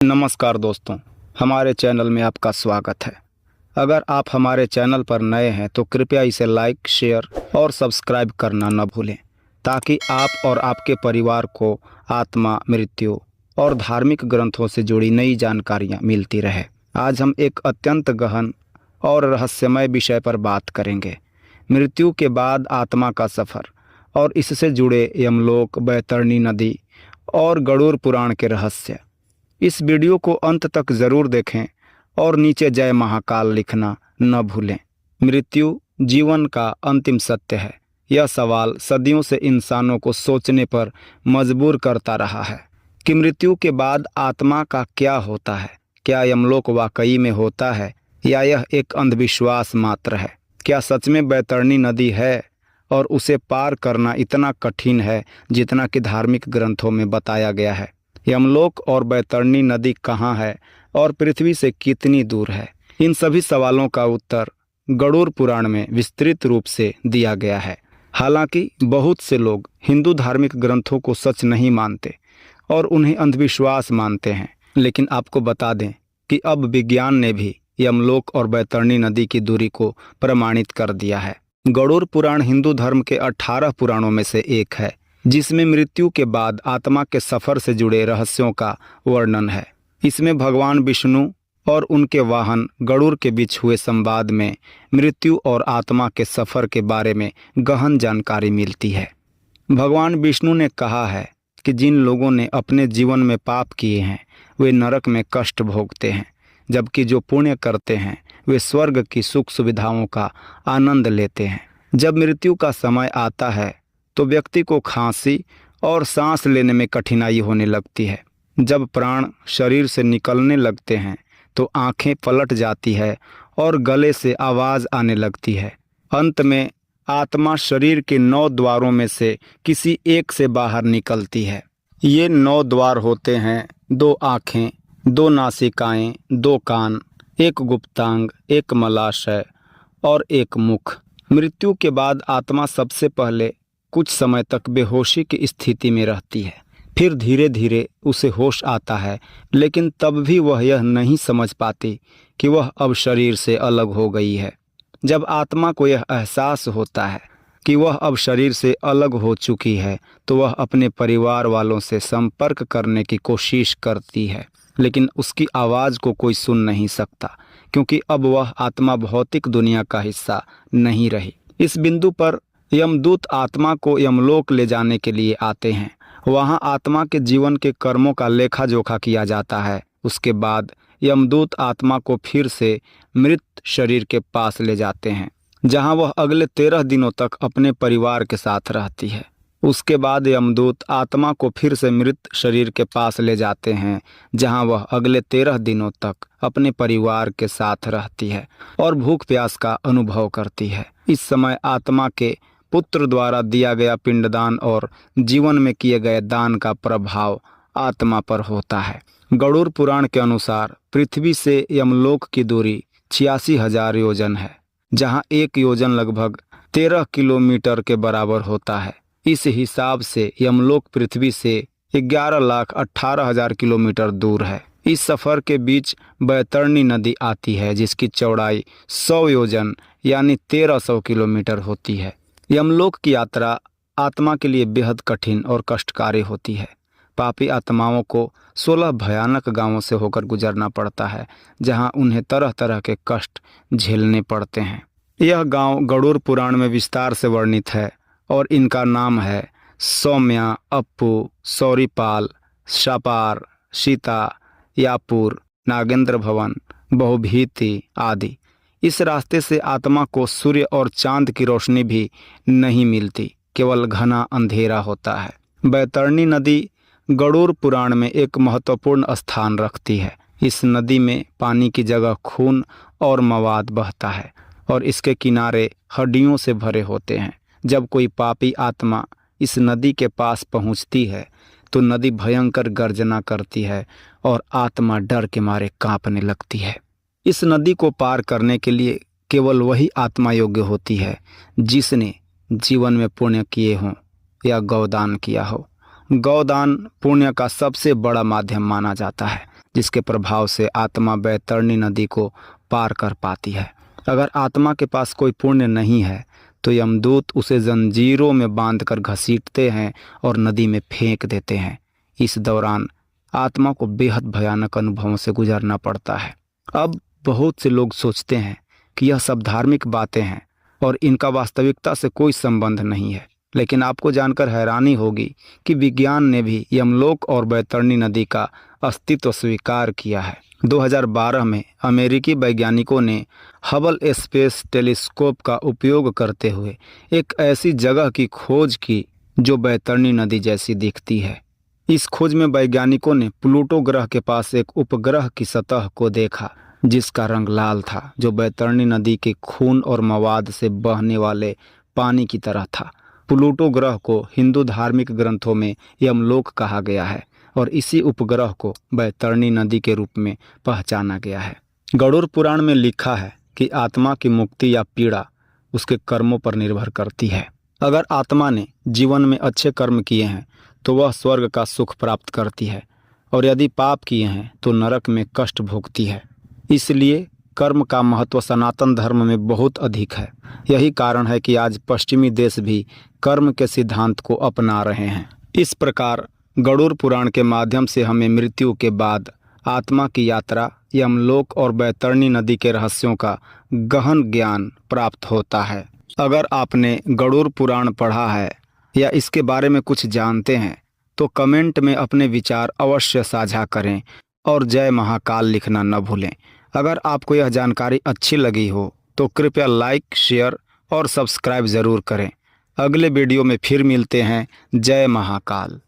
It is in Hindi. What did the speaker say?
नमस्कार दोस्तों, हमारे चैनल में आपका स्वागत है। अगर आप हमारे चैनल पर नए हैं तो कृपया इसे लाइक, शेयर और सब्सक्राइब करना न भूलें, ताकि आप और आपके परिवार को आत्मा, मृत्यु और धार्मिक ग्रंथों से जुड़ी नई जानकारियां मिलती रहे। आज हम एक अत्यंत गहन और रहस्यमय विषय पर बात करेंगे, मृत्यु के बाद आत्मा का सफ़र और इससे जुड़े यमलोक, बैतरणी नदी और गरुड़ पुराण के रहस्य। इस वीडियो को अंत तक ज़रूर देखें और नीचे जय महाकाल लिखना न भूलें। मृत्यु जीवन का अंतिम सत्य है। यह सवाल सदियों से इंसानों को सोचने पर मजबूर करता रहा है कि मृत्यु के बाद आत्मा का क्या होता है। क्या यमलोक वाकई में होता है या यह एक अंधविश्वास मात्र है? क्या सच में बैतरणी नदी है और उसे पार करना इतना कठिन है जितना कि धार्मिक ग्रंथों में बताया गया है? यमलोक और बैतरणी नदी कहाँ है और पृथ्वी से कितनी दूर है? इन सभी सवालों का उत्तर गरुड़ पुराण में विस्तृत रूप से दिया गया है। हालांकि बहुत से लोग हिंदू धार्मिक ग्रंथों को सच नहीं मानते और उन्हें अंधविश्वास मानते हैं, लेकिन आपको बता दें कि अब विज्ञान ने भी यमलोक और बैतरणी नदी की दूरी को प्रमाणित कर दिया है। गरुड़ पुराण हिंदू धर्म के 18 पुराणों में से एक है, जिसमें मृत्यु के बाद आत्मा के सफर से जुड़े रहस्यों का वर्णन है। इसमें भगवान विष्णु और उनके वाहन गरुड़ के बीच हुए संवाद में मृत्यु और आत्मा के सफर के बारे में गहन जानकारी मिलती है। भगवान विष्णु ने कहा है कि जिन लोगों ने अपने जीवन में पाप किए हैं वे नरक में कष्ट भोगते हैं, जबकि जो पुण्य करते हैं वे स्वर्ग की सुख सुविधाओं का आनंद लेते हैं। जब मृत्यु का समय आता है तो व्यक्ति को खांसी और सांस लेने में कठिनाई होने लगती है। जब प्राण शरीर से निकलने लगते हैं तो आंखें पलट जाती है और गले से आवाज़ आने लगती है। अंत में आत्मा शरीर के 9 द्वारों में से किसी एक से बाहर निकलती है। ये 9 द्वार होते हैं: 2 आँखें, 2 नासिकाएं, 2 कान, 1 गुप्तांग, 1 मलाशय और 1 मुख। मृत्यु के बाद आत्मा सबसे पहले कुछ समय तक बेहोशी की स्थिति में रहती है, फिर धीरे धीरे उसे होश आता है, लेकिन तब भी वह यह नहीं समझ पाती कि वह अब शरीर से अलग हो गई है। जब आत्मा को यह एहसास होता है कि वह अब शरीर से अलग हो चुकी है तो वह अपने परिवार वालों से संपर्क करने की कोशिश करती है, लेकिन उसकी आवाज़ को कोई सुन नहीं सकता, क्योंकि अब वह आत्मा भौतिक दुनिया का हिस्सा नहीं रही। इस बिंदु पर यमदूत आत्मा को यमलोक ले जाने के लिए आते हैं। वहां आत्मा के जीवन के कर्मों का लेखा जोखा किया जाता है। उसके बाद यमदूत आत्मा को फिर से मृत शरीर के पास ले जाते हैं, जहां वह अगले 13 दिनों तक अपने परिवार के साथ रहती है। उसके बाद यमदूत आत्मा को फिर से मृत शरीर के पास ले जाते हैं, जहां वह अगले 13 दिनों तक अपने परिवार के साथ रहती है और भूख प्यास का अनुभव करती है। इस समय आत्मा के पुत्र द्वारा दिया गया पिंडदान और जीवन में किए गए दान का प्रभाव आत्मा पर होता है। गरुड़ पुराण के अनुसार पृथ्वी से यमलोक की दूरी 86,000 योजन है, जहां 1 योजन लगभग 13 किलोमीटर के बराबर होता है। इस हिसाब से यमलोक पृथ्वी से 11,18,000 किलोमीटर दूर है। इस सफ़र के बीच बैतरणी नदी आती है, जिसकी चौड़ाई 100 योजन यानी 1300 किलोमीटर होती है। यमलोक की यात्रा आत्मा के लिए बेहद कठिन और कष्टकारी होती है। पापी आत्माओं को 16 भयानक गांवों से होकर गुजरना पड़ता है, जहां उन्हें तरह तरह के कष्ट झेलने पड़ते हैं। यह गांव गरुड़ पुराण में विस्तार से वर्णित है और इनका नाम है सौम्या, अप्पू, सौरीपाल, शापार, सीता, यापुर, नागेंद्र भवन, बहुभीति आदि। इस रास्ते से आत्मा को सूर्य और चांद की रोशनी भी नहीं मिलती, केवल घना अंधेरा होता है। बैतरणी नदी गरुड़ पुराण में एक महत्वपूर्ण स्थान रखती है। इस नदी में पानी की जगह खून और मवाद बहता है और इसके किनारे हड्डियों से भरे होते हैं। जब कोई पापी आत्मा इस नदी के पास पहुंचती है तो नदी भयंकर गर्जना करती है और आत्मा डर के मारे कांपने लगती है। इस नदी को पार करने के लिए केवल वही आत्मा योग्य होती है जिसने जीवन में पुण्य किए हों या गौदान किया हो। गौदान पुण्य का सबसे बड़ा माध्यम माना जाता है। जिसके प्रभाव से आत्मा बैतरणी नदी को पार कर पाती है। अगर आत्मा के पास कोई पुण्य नहीं है तो यमदूत उसे जंजीरों में बांधकर घसीटते हैं और नदी में फेंक देते हैं। इस दौरान आत्मा को बेहद भयानक अनुभवों से गुजरना पड़ता है। अब बहुत से लोग सोचते हैं कि यह सब धार्मिक बातें हैं और इनका वास्तविकता से कोई संबंध नहीं है, लेकिन आपको जानकर हैरानी होगी कि विज्ञान ने भी यमलोक और बैतरणी नदी का अस्तित्व स्वीकार किया है। 2012 में अमेरिकी वैज्ञानिकों ने हबल स्पेस टेलीस्कोप का उपयोग करते हुए एक ऐसी जगह की खोज की जो बैतरणी नदी जैसी दिखती है। इस खोज में वैज्ञानिकों ने प्लूटो ग्रह के पास एक उपग्रह की सतह को देखा जिसका रंग लाल था, जो बैतरणी नदी के खून और मवाद से बहने वाले पानी की तरह था। प्लूटो ग्रह को हिंदू धार्मिक ग्रंथों में यमलोक कहा गया है और इसी उपग्रह को बैतरणी नदी के रूप में पहचाना गया है। गरुड़ पुराण में लिखा है कि आत्मा की मुक्ति या पीड़ा उसके कर्मों पर निर्भर करती है। अगर आत्मा ने जीवन में अच्छे कर्म किए हैं तो वह स्वर्ग का सुख प्राप्त करती है और यदि पाप किए हैं तो नरक में कष्ट भोगती है। इसलिए कर्म का महत्व सनातन धर्म में बहुत अधिक है। यही कारण है कि आज पश्चिमी देश भी कर्म के सिद्धांत को अपना रहे हैं। इस प्रकार गरुड़ पुराण के माध्यम से हमें मृत्यु के बाद आत्मा की यात्रा, यमलोक और बैतरणी नदी के रहस्यों का गहन ज्ञान प्राप्त होता है। अगर आपने गरुड़ पुराण पढ़ा है या इसके बारे में कुछ जानते हैं तो कमेंट में अपने विचार अवश्य साझा करें और जय महाकाल लिखना न भूलें। अगर आपको यह जानकारी अच्छी लगी हो तो कृपया लाइक, शेयर और सब्सक्राइब ज़रूर करें। अगले वीडियो में फिर मिलते हैं। जय महाकाल।